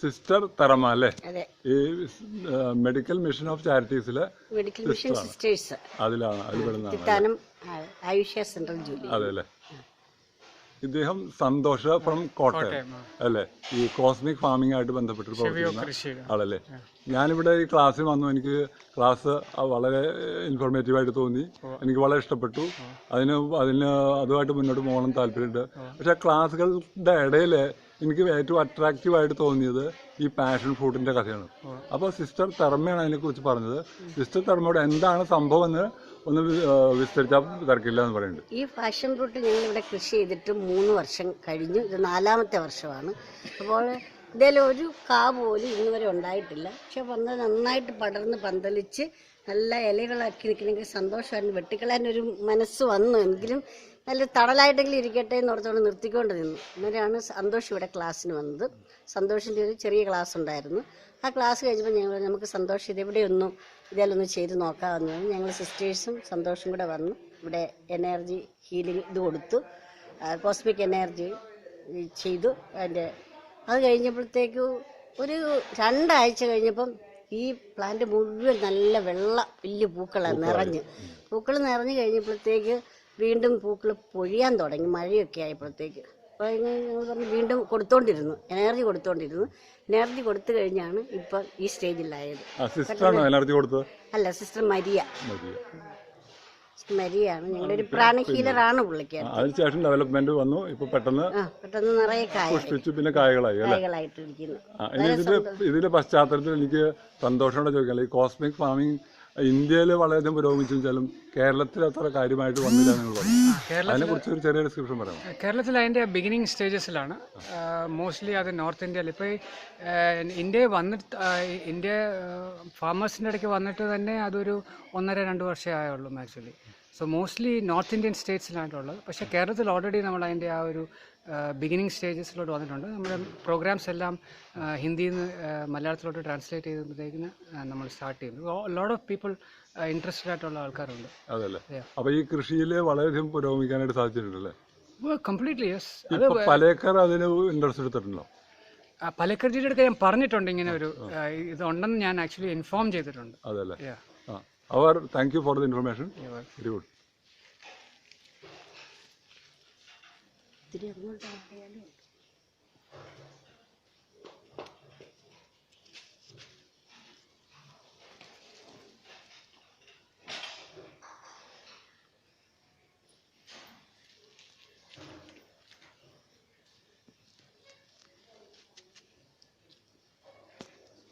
Sister തറമ അല്ലേ? അതെ, ഈ മെഡിക്കൽ മിഷൻ ഓഫ് ചാരിറ്റീസിലെ മെഡിക്കൽ മിഷൻ സിസ്റ്റേഴ്സ് അതിലാണ്, അതിൽ പെടുന്നതാണ്. തിത്താനം ആയുഷ്യ സെൻട്രൽ ജോലി. അതെ അല്ലേ? ഇദ്ദേഹം സന്തോഷ ഫ്രം കോട്ടയം അല്ലേ? ഈ കോസ്മിക് ഫാമിംഗ് ആയിട്ട് ബന്ധപ്പെട്ട് പ്രവർത്തിക്കുന്ന ആളല്ലേ? ഞാനിവിടെ ഈ ക്ലാസ്സിൽ വന്നു. എനിക്ക് ക്ലാസ് വളരെ ഇൻഫോർമേറ്റീവായിട്ട് തോന്നി. എനിക്ക് വളരെ ഇഷ്ടപ്പെട്ടു. അതുമായിട്ട് മുന്നോട്ട് പോകണം താല്പര്യമുണ്ട്. പക്ഷെ ക്ലാസ്സുകളുടെ ഇടയിൽ എനിക്ക് ഏറ്റവും അട്രാക്റ്റീവായിട്ട് തോന്നിയത് ഈ പാഷൻ ഫ്രൂട്ടിൻ്റെ കഥയാണ്. അപ്പോൾ സിസ്റ്റർ തെർമയാണ് അതിനെക്കുറിച്ച് പറഞ്ഞത്. സിസ്റ്റർ തെർമയോട് എന്താണ് സംഭവം എന്ന് ഒന്ന് വിസ്തരിച്ചാൽ തിരക്കില്ല എന്ന് പറയുന്നുണ്ട്. ഈ പാഷൻ ഫ്രൂട്ട് ഞങ്ങളിവിടെ കൃഷി ചെയ്തിട്ട് 3 വർഷം കഴിഞ്ഞു. ഇത് 4ാമത്തെ വർഷമാണ്. അപ്പോൾ ഇതിൽ ഒരു കാ പോലും ഇന്ന് വരെ ഉണ്ടായിട്ടില്ല. പക്ഷെ വന്ന് നന്നായിട്ട് പടർന്ന് പന്തലിച്ച് നല്ല ഇലകളാക്കി നിൽക്കണമെങ്കിൽ സന്തോഷമായിരുന്നു. വെട്ടിക്കളയാനൊരു മനസ്സ് വന്നു. എങ്കിലും നല്ല തണലായിട്ടെങ്കിലും ഇരിക്കട്ടെ എന്ന് ഓർത്തോണ്ട് നിർത്തിക്കൊണ്ട് നിന്നു. അന്നേരമാണ് സന്തോഷ് ഇവിടെ ക്ലാസ്സിന് വന്നത്. സന്തോഷിൻ്റെ ഒരു ചെറിയ ക്ലാസ് ഉണ്ടായിരുന്നു. ആ ക്ലാസ് കഴിഞ്ഞപ്പോൾ നമുക്ക് സന്തോഷം ഇതെവിടെയൊന്നും ഇതിലൊന്ന് ചെയ്ത് നോക്കാമെന്ന് ഞങ്ങൾ സിസ്റ്റേഴ്സും സന്തോഷും കൂടെ വന്നു. ഇവിടെ എനർജി ഹീലിംഗ് ഇത് കൊടുത്തു, കോസ്മിക് എനർജി ചെയ്തു. അത് കഴിഞ്ഞപ്പോഴത്തേക്ക് ഒരു 2 ആഴ്ച കഴിഞ്ഞപ്പം ഈ പ്ലാന്റ് മുഴുവൻ നല്ല വലിയ പൂക്കളാണ് പൂക്കൾ നിറഞ്ഞു കഴിഞ്ഞപ്പോഴത്തേക്ക് വീണ്ടും പൂക്കൾ പൊഴിയാൻ തുടങ്ങി. മഴയൊക്കെ ആയപ്പോഴത്തേക്ക് അപ്പോൾ ഞങ്ങൾ പറഞ്ഞു വീണ്ടും കൊടുത്തോണ്ടിരുന്നു, എനർജി കൊടുത്തു കഴിഞ്ഞാണ് ഇപ്പം ഈ സ്റ്റേജിലായത്. അല്ല, സിസ്റ്റർ മരിയാണ് ഞങ്ങളുടെ ഒരു പ്രാണ ഹീലറാണ് പുള്ളിക്കാരൻ. അതിനുശേഷം ഡെവലപ്മെന്റ് വന്നു. ഇപ്പൊ പെട്ടെന്ന് നിറയെ പിന്നെ കായകളായിട്ടിരിക്കുന്നു. ഇതിന്റെ പശ്ചാത്തലത്തിൽ എനിക്ക് സന്തോഷത്തോടെ ചോദിക്കാം, ഈ കോസ്മിക് ഫാമിംഗ് ഇന്ത്യയിൽ വളരെയധികം പുരോഗമിച്ചു വെച്ചാലും കേരളത്തിൽ അത്ര കാര്യമായിട്ട് വന്നില്ല നിങ്ങൾ പറഞ്ഞു. അതിനെക്കുറിച്ച് ഒരു ചെറിയ ഡിസ്ക്രിപ്ഷൻ പറയാം. കേരളത്തിൽ അതിൻ്റെ ബിഗിനിങ് സ്റ്റേജസിലാണ്. മോസ്റ്റ്ലി അത് നോർത്ത് ഇന്ത്യയിൽ. ഇപ്പോൾ ഇന്ത്യ ഫാമേഴ്സിൻ്റെ ഇടയ്ക്ക് വന്നിട്ട് തന്നെ അതൊരു 1.5-2 വർഷമേ ആയുള്ളൂ actually. So mostly north Indian സ്റ്റേറ്റ്സിലായിട്ടുള്ളത്. പക്ഷേ കേരളത്തിൽ ഓൾറെഡി നമ്മൾ അതിൻ്റെ ആ ഒരു ബിഗിനിങ് സ്റ്റേജസിലോട്ട് വന്നിട്ടുണ്ട്. നമ്മുടെ പ്രോഗ്രാംസ് എല്ലാം ഹിന്ദിയിൽ നിന്ന് മലയാളത്തിലോട്ട് ട്രാൻസ്ലേറ്റ് ചെയ്തപ്പോഴത്തേക്കിന് നമ്മൾ സ്റ്റാർട്ട് ചെയ്യുന്നു. ലോട്ട് ഓഫ് പീപ്പിൾ ഇൻട്രസ്റ്റഡ് ആയിട്ടുള്ള ആൾക്കാരുണ്ട്. അതല്ലേ? അപ്പോൾ ഈ കൃഷിയിൽ വളരെയധികം പുരോഗമിക്കാനായിട്ട് സാധിച്ചിട്ടുണ്ടല്ലേ? Completely yes. പലേക്കർ അതിന് ഇൻട്രസ്റ്റ് എടുത്തിട്ടുണ്ടോ? പലേക്കർജിയുടെ അടുത്ത് ഞാൻ പറഞ്ഞിട്ടുണ്ട് ഇങ്ങനെ ഒരു ഇതുണ്ടെന്ന് ഞാൻ ആക്ച്വലി ഇൻഫോം ചെയ്തിട്ടുണ്ട്. അതല്ലേ? അവർ thank you for the information. Very good. ഇത്തിരി അങ്ങോട്ട്